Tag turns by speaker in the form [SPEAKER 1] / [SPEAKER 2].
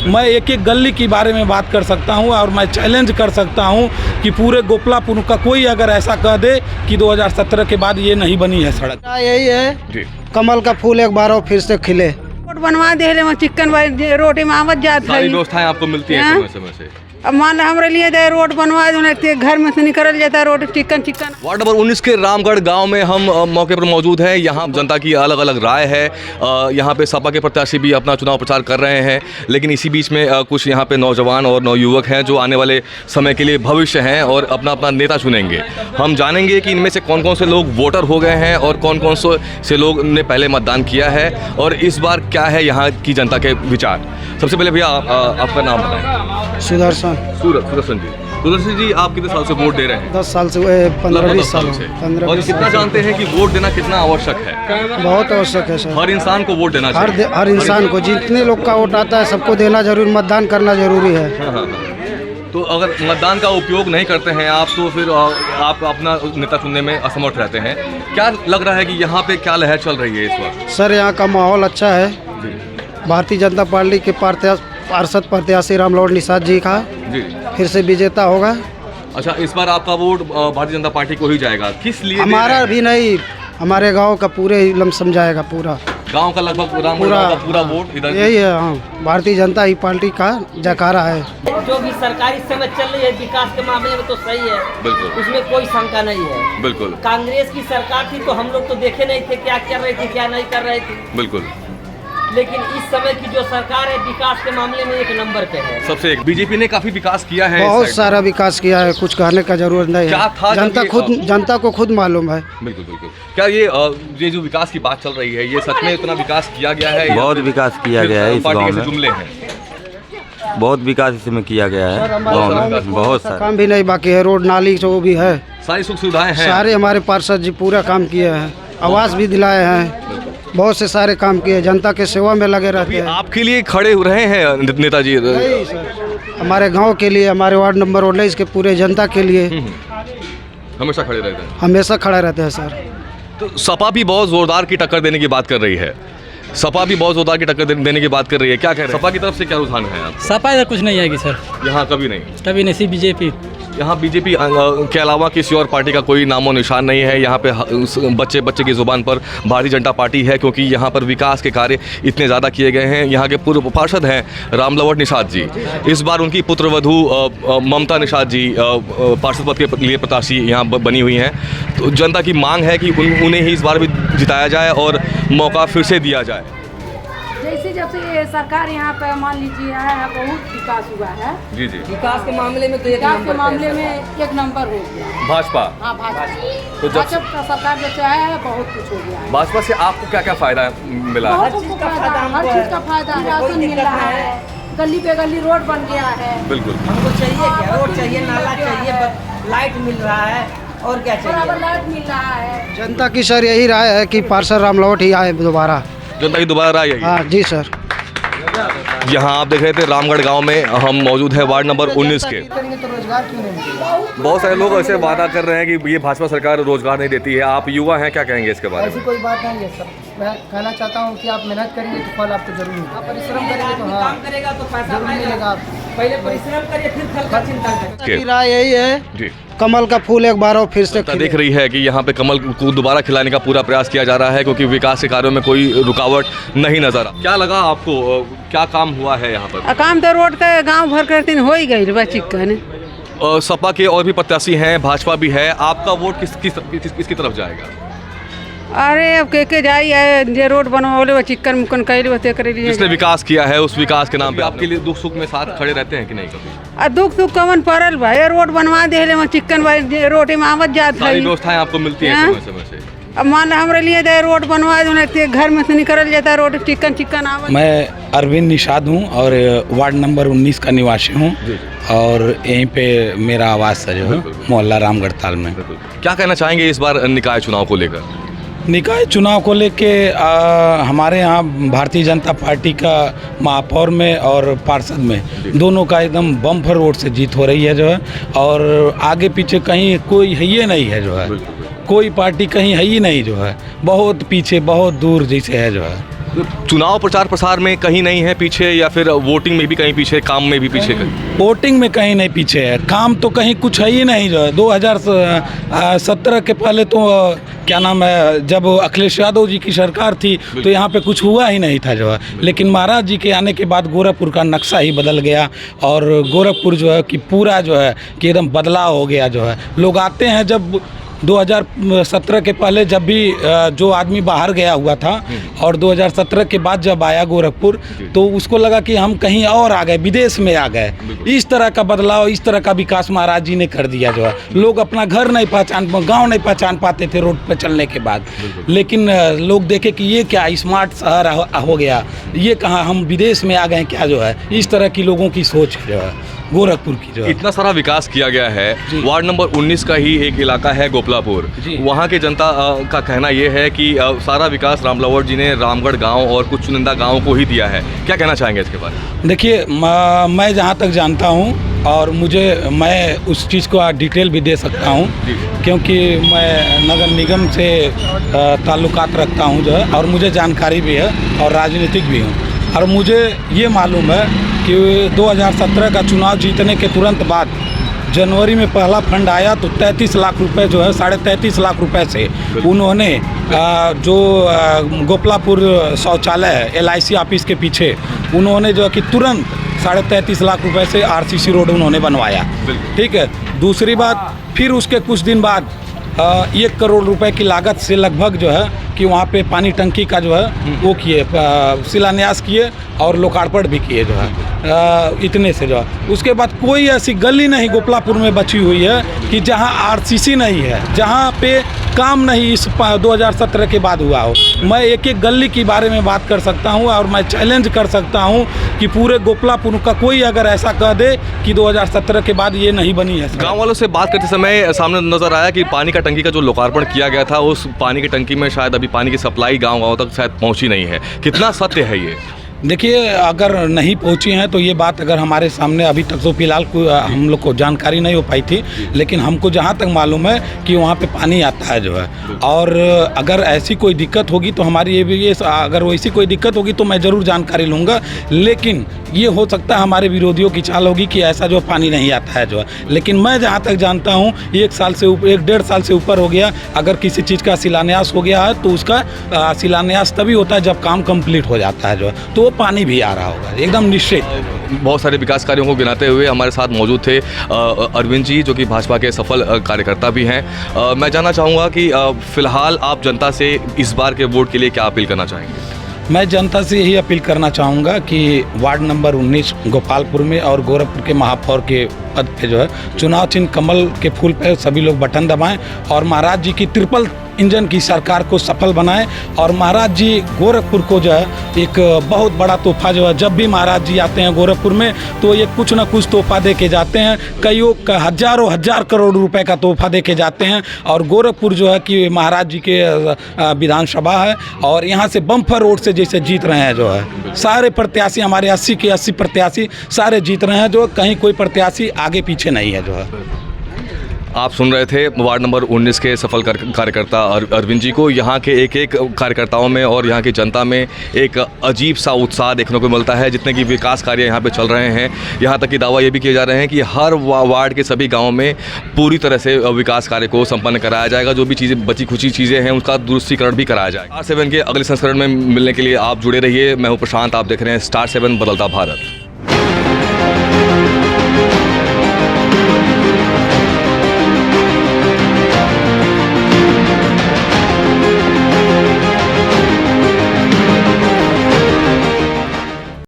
[SPEAKER 1] मैं एक एक गली के बारे में बात कर सकता हूं और मैं चैलेंज कर सकता हूं कि पूरे गोपलापुर का कोई अगर ऐसा कह दे कि 2017 के बाद ये नहीं बनी है सड़क।
[SPEAKER 2] यही है कमल का फूल एक बार और फिर से खिले।
[SPEAKER 3] रोड बनवा दे चिकन रोटी में आवत जात है,
[SPEAKER 4] व्यवस्थाएं आपको मिलती है समय समय से।
[SPEAKER 3] अब मान हमारे लिए दे रोड बनवा दे, घर में से निकल जाता है रोड चिकन।
[SPEAKER 4] वार्ड नंबर 19 के रामगढ़ गांव में हम मौके पर मौजूद हैं। यहाँ जनता की अलग अलग राय है। यहाँ पे सपा के प्रत्याशी भी अपना चुनाव प्रचार कर रहे हैं, लेकिन इसी बीच में कुछ यहाँ पे नौजवान और नवयुवक हैं जो आने वाले समय के लिए भविष्य हैं और अपना अपना नेता चुनेंगे। हम जानेंगे कि इनमें से कौन कौन से लोग वोटर हो गए हैं और कौन कौन से लोग ने पहले मतदान किया है और इस बार क्या है यहाँ की जनता के विचार। सबसे पहले भैया आपका नाम बताएं।
[SPEAKER 2] सुदर्शन।
[SPEAKER 4] सुदर्शन जी। सुदर्शन जी, आप कितने साल से वोट दे रहे हैं?
[SPEAKER 2] 10 साल से, 15-20 साल से।
[SPEAKER 4] और कितना जानते हैं कि वोट देना कितना आवश्यक है?
[SPEAKER 2] बहुत आवश्यक है सर।
[SPEAKER 4] हर इंसान को वोट देना चाहिए।
[SPEAKER 2] हर इंसान को, जितने लोग का वोट आता है सबको देना जरूरी, मतदान करना जरूरी है।
[SPEAKER 4] हाँ। तो अगर मतदान का उपयोग नहीं करते हैं आप तो फिर आप अपना नेता चुनने में असमर्थ रहते हैं। क्या लग रहा है कि यहाँ पे क्या लहर चल रही है इस वक्त?
[SPEAKER 2] सर यहाँ का माहौल अच्छा है। भारतीय जनता पार्टी के पार्षद प्रत्याशी रामलवर निषाद जी का
[SPEAKER 4] जी
[SPEAKER 2] फिर से विजेता होगा।
[SPEAKER 4] अच्छा, इस बार आपका वोट भारतीय जनता पार्टी को ही जाएगा? किस लिए?
[SPEAKER 2] हमारा भी नहीं, हमारे गांव का पूरे लमसम जाएगा। पूरा गांव
[SPEAKER 4] का लगभग पूरा वोट इधर
[SPEAKER 2] यही है। हाँ, भारतीय जनता ही पार्टी का जयकारा है।
[SPEAKER 5] जो भी सरकार इस समय चल रही है विकास के मामले में तो सही है, बिल्कुल, उसमें कोई शंका नहीं है।
[SPEAKER 4] बिल्कुल।
[SPEAKER 5] कांग्रेस की सरकार थी तो हम लोग तो देखे नहीं थे क्या कर रहे थे क्या नहीं कर रहे थे।
[SPEAKER 4] बिल्कुल।
[SPEAKER 5] लेकिन इस समय की जो सरकार है विकास के मामले में एक नंबर पे है।
[SPEAKER 4] सबसे एक बीजेपी ने काफी विकास किया है,
[SPEAKER 2] बहुत सारा विकास किया है, कुछ कहने का जरूरत नहीं है। जनता को खुद मालूम है।
[SPEAKER 4] बिल्कुल बिल्कुल। क्या ये जो विकास की बात चल रही है ये सच में इतना विकास किया गया है?
[SPEAKER 6] बहुत विकास किया गया है इस गाँव में।
[SPEAKER 4] जुमले हैं,
[SPEAKER 6] बहुत विकास इसमें किया गया है गाँव में। बहुत सारा
[SPEAKER 2] काम भी नहीं बाकी है, रोड नाली जो भी है
[SPEAKER 4] सारी सुख सुविधाएं हैं।
[SPEAKER 2] सारे हमारे पार्षद जी पूरा काम किए हैं, आवास भी दिलाए हैं, बहुत से सारे काम किए, जनता के सेवा में लगे रहते हैं।
[SPEAKER 4] आपके लिए खड़े हो रहे हैं नेताजी?
[SPEAKER 2] नहीं सर, हमारे गांव के लिए, हमारे वार्ड नंबर 19 के पूरे जनता के लिए
[SPEAKER 4] हमेशा खड़े रहते हैं।
[SPEAKER 2] हमेशा खड़े रहते हैं सर।
[SPEAKER 4] तो सपा भी बहुत जोरदार की टक्कर देने की बात कर रही है। सपा भी बहुत जोरदार की टक्कर देने की बात कर रही है। क्या कह रहे हैं? सपा की तरफ से क्या रुझान है आप?
[SPEAKER 7] सपा इधर कुछ नहीं आएगी सर,
[SPEAKER 4] यहाँ कभी नहीं।
[SPEAKER 7] कभी नहीं। सिर्फ बीजेपी।
[SPEAKER 4] यहाँ बीजेपी के अलावा किसी और पार्टी का कोई नामो निशान नहीं है। यहाँ पे बच्चे की ज़ुबान पर भारतीय जनता पार्टी है, क्योंकि यहाँ पर विकास के कार्य इतने ज़्यादा किए गए हैं। यहाँ के पूर्व पार्षद हैं रामलवर निषाद जी। इस बार उनकी पुत्रवधू ममता निषाद जी पार्षद पद के लिए प्रत्याशी यहाँ बनी हुई हैं। तो जनता की मांग है कि उन्हें ही इस बार भी जिताया जाए और मौका फिर से दिया जाए।
[SPEAKER 3] जैसे जब से ये सरकार यहाँ पे मान लीजिए आया है, बहुत विकास हुआ है।
[SPEAKER 4] जी।
[SPEAKER 5] विकास के मामले में तो एक
[SPEAKER 3] नंबर हो गया
[SPEAKER 4] भाजपा।
[SPEAKER 3] हाँ, भाजपा।
[SPEAKER 4] तो
[SPEAKER 3] भाजपा का सरकार जब से आया है बहुत कुछ हो गया है।
[SPEAKER 4] भाजपा से आपको क्या क्या फायदा मिला?
[SPEAKER 3] हर चीज़ का फायदा, राशन मिल रहा है, गली पे गली रोड बन गया है।
[SPEAKER 4] बिल्कुल।
[SPEAKER 5] हमको चाहिए क्या? रोड चाहिए, नाला चाहिए, लाइट मिल रहा है और क्या चाहिए?
[SPEAKER 3] लाइट मिल रहा है।
[SPEAKER 2] जनता की सर यही राय है कि पार्षद रामलवर ही आए दोबारा।
[SPEAKER 4] जनता की दोबारा राय है?
[SPEAKER 2] हाँ जी सर।
[SPEAKER 4] यहाँ आप देख रहे थे रामगढ़ गांव में हम मौजूद है वार्ड नंबर 19 के। बहुत सारे लोग ऐसे वादा कर रहे हैं कि ये भाजपा सरकार रोजगार नहीं देती है। आप युवा हैं, क्या कहेंगे इसके बारे में?
[SPEAKER 8] ऐसी कोई बात नहीं है सर। मैं कहना चाहता हूँ कि आप मेहनत करेंगे तो फल आपको जरूर मिलेगा। परिश्रम करेंगे तो हाँ
[SPEAKER 5] करेगा तो पैसा
[SPEAKER 8] जरूर मिलेगा आपको।
[SPEAKER 5] पहले परिश्रम करिए फिर फल का चिंता करें।
[SPEAKER 2] राय यही है
[SPEAKER 4] जी,
[SPEAKER 2] कमल का फूल एक बार और फिर से
[SPEAKER 4] देख रही है कि यहाँ पे कमल को दोबारा खिलाने का पूरा प्रयास किया जा रहा है, क्योंकि विकास के कार्यों में कोई रुकावट नहीं नजर आ। क्या लगा आपको, क्या काम हुआ है यहाँ पर?
[SPEAKER 3] काम तो रोड के गांव भर के दिन हो ही गई चिकन।
[SPEAKER 4] सपा के और भी प्रत्याशी हैं, भाजपा भी है। आपका वोट किसकी तरफ जाएगा?
[SPEAKER 3] अरे अब के जाइए, जे रोड बनवाले वो चिकन मुकन कर
[SPEAKER 4] जिसने विकास किया है उस विकास के नाम पे आपके लिए दुख सुख में साथ खड़े रहते हैं कि नहीं कभी?
[SPEAKER 3] दुख सुख कवन पड़ल भाई, रोड बनवा दे चिकन रोटी में आवत जात है।
[SPEAKER 4] व्यवस्थाएं आपको मिलती है समय समय से।
[SPEAKER 3] अब मान हमारे लिए दे रोड बनवा दे, घर में से निकल जाता है रोड चिकन आवत।
[SPEAKER 1] मैं अरविंद निषाद हूँ और वार्ड नंबर 19 का निवासी हूँ और यहीं पे मेरा आवास है जो है मोहल्ला रामगढ़ ताल में।
[SPEAKER 4] क्या कहना चाहेंगे इस बार निकाय चुनाव को लेकर?
[SPEAKER 1] निकाय चुनाव को लेके हमारे यहाँ भारतीय जनता पार्टी का महापौर में और पार्षद में दोनों का एकदम बम्पर वोट से जीत हो रही है जो है। और आगे पीछे कहीं कोई है ही नहीं है जो है, कोई पार्टी कहीं है ही नहीं जो है, बहुत पीछे बहुत दूर जैसे है जो है।
[SPEAKER 4] चुनाव प्रचार प्रसार में कहीं नहीं है पीछे, या फिर वोटिंग में भी कहीं पीछे, काम में भी पीछे?
[SPEAKER 1] वोटिंग में कहीं नहीं पीछे है, काम तो कहीं कुछ है ही नहीं। जो है 2017 के पहले तो क्या नाम है, जब अखिलेश यादव जी की सरकार थी तो यहाँ पे कुछ हुआ ही नहीं था जो है। लेकिन महाराज जी के आने के बाद गोरखपुर का नक्शा ही बदल गया और गोरखपुर जो है कि पूरा जो है कि एकदम बदलाव हो गया जो है। लोग आते हैं, जब 2017 के पहले जब भी जो आदमी बाहर गया हुआ था और 2017 के बाद जब आया गोरखपुर तो उसको लगा कि हम कहीं और आ गए, विदेश में आ गए। इस तरह का बदलाव, इस तरह का विकास महाराज जी ने कर दिया जो है। लोग अपना घर नहीं पहचान, गांव नहीं पहचान पाते थे रोड पे चलने के बाद, लेकिन लोग देखे कि ये क्या स्मार्ट शहर हो गया, ये कहाँ हम विदेश में आ गए क्या जो है। इस तरह की लोगों की सोच जो है गोरखपुर की जो है।
[SPEAKER 4] इतना सारा विकास किया गया है, वार्ड नंबर 19 का ही एक इलाका है गोपलापुर, वहाँ की जनता का कहना ये है कि सारा विकास रामलावर जी ने रामगढ़ गांव और कुछ चुनिंदा गांवों को ही दिया है। क्या कहना चाहेंगे इसके बारे में?
[SPEAKER 1] देखिए, मैं जहाँ तक जानता हूँ और मैं उस चीज़ को डिटेल भी दे सकता हूँ क्योंकि मैं नगर निगम से ताल्लुकात रखता हूँ जो है, और मुझे जानकारी भी है और राजनीतिक भी हूँ। और मुझे ये मालूम है कि 2017 का चुनाव जीतने के तुरंत बाद जनवरी में पहला फंड आया तो 33 लाख रुपए जो है, 33.5 लाख रुपए से उन्होंने जो गोपलापुर शौचालय है LIC ऑफिस के पीछे, उन्होंने जो है कि तुरंत 33.5 लाख रुपए से RCC रोड उन्होंने बनवाया। ठीक है। दूसरी बात, फिर उसके कुछ दिन बाद 1 करोड़ रुपए की लागत से लगभग जो है कि वहाँ पे पानी टंकी का जो है वो किए, शिलान्यास किए और लोकार्पण भी किए जो है। इतने से जो है उसके बाद कोई ऐसी गली नहीं गोपलापुर में बची हुई है कि जहाँ RCC नहीं है, जहाँ पे काम नहीं इस 2017 के बाद हुआ हो। मैं एक एक गली के बारे में बात कर सकता हूँ और मैं चैलेंज कर सकता हूँ कि पूरे गोपलापुर का कोई अगर ऐसा कह दे कि 2017 के बाद ये नहीं बनी है।
[SPEAKER 4] गांव वालों से बात करते समय सामने नजर आया कि पानी का टंकी का जो लोकार्पण किया गया था, उस पानी की टंकी में शायद अभी पानी की सप्लाई गाँव तक शायद पहुँची नहीं है। कितना सत्य है ये?
[SPEAKER 1] देखिए, अगर नहीं पहुंची हैं तो ये बात अगर हमारे सामने अभी तक तो फिलहाल हम लोग को जानकारी नहीं हो पाई थी, लेकिन हमको जहां तक मालूम है कि वहां पे पानी आता है जो है। और अगर ऐसी कोई दिक्कत होगी तो अगर वैसी कोई दिक्कत होगी तो मैं ज़रूर जानकारी लूँगा। लेकिन ये हो सकता है हमारे विरोधियों की चाल होगी कि ऐसा जो पानी नहीं आता है जो है। लेकिन मैं जहाँ तक जानता हूँ 1 साल से 1.5 साल से ऊपर हो गया। अगर किसी चीज़ का शिलान्यास हो गया है तो उसका शिलान्यास तभी होता है जब काम कंप्लीट हो जाता है जो है, तो वो पानी भी आ रहा होगा एकदम निश्चित।
[SPEAKER 4] बहुत सारे विकास कार्यों को गिनाते हुए हमारे साथ मौजूद थे अरविंद जी, जो कि भाजपा के सफल कार्यकर्ता भी हैं। मैं जानना चाहूँगा कि फ़िलहाल आप जनता से इस बार के वोट के लिए क्या अपील करना चाहेंगे?
[SPEAKER 1] मैं जनता से यही अपील करना चाहूँगा कि वार्ड नंबर 19 गोपालपुर में और गोरखपुर के महापौर के पद पे जो है चुनाव चिन्ह कमल के फूल पे सभी लोग बटन दबाएं और महाराज जी की ट्रिपल इंजन की सरकार को सफल बनाएं। और महाराज जी गोरखपुर को जो है एक बहुत बड़ा तोहफा जो है, जब भी महाराज जी आते हैं गोरखपुर में तो ये कुछ ना कुछ तोहफा दे के जाते हैं। कईयों का हजारों हजार करोड़ रुपए का तोहफा दे के जाते हैं। और गोरखपुर जो है कि महाराज जी के विधानसभा है और यहाँ से बम्पर वोट से जैसे जीत रहे हैं जो है। सारे प्रत्याशी हमारे 80 के 80 प्रत्याशी सारे जीत रहे हैं, जो कहीं कोई प्रत्याशी आगे पीछे नहीं है जो है।
[SPEAKER 4] आप सुन रहे थे वार्ड नंबर 19 के सफल कार्यकर्ता अरविंद जी को। यहाँ के एक एक कार्यकर्ताओं में और यहाँ की जनता में एक अजीब सा उत्साह देखने को मिलता है। जितने की विकास कार्य यहाँ पे चल रहे हैं, यहाँ तक कि दावा ये भी किए जा रहे हैं कि हर वार्ड के सभी गाँव में पूरी तरह से विकास कार्य को संपन्न कराया जाएगा। जो भी चीज़ें बची खुची चीज़ें हैं उनका दुरुस्तीकरण भी कराया जाएगा। स्टार 7 के अगले संस्करण में मिलने के लिए आप जुड़े रहिए। मैं हूँ प्रशांत, आप देख रहे हैं स्टार 7 बदलता भारत।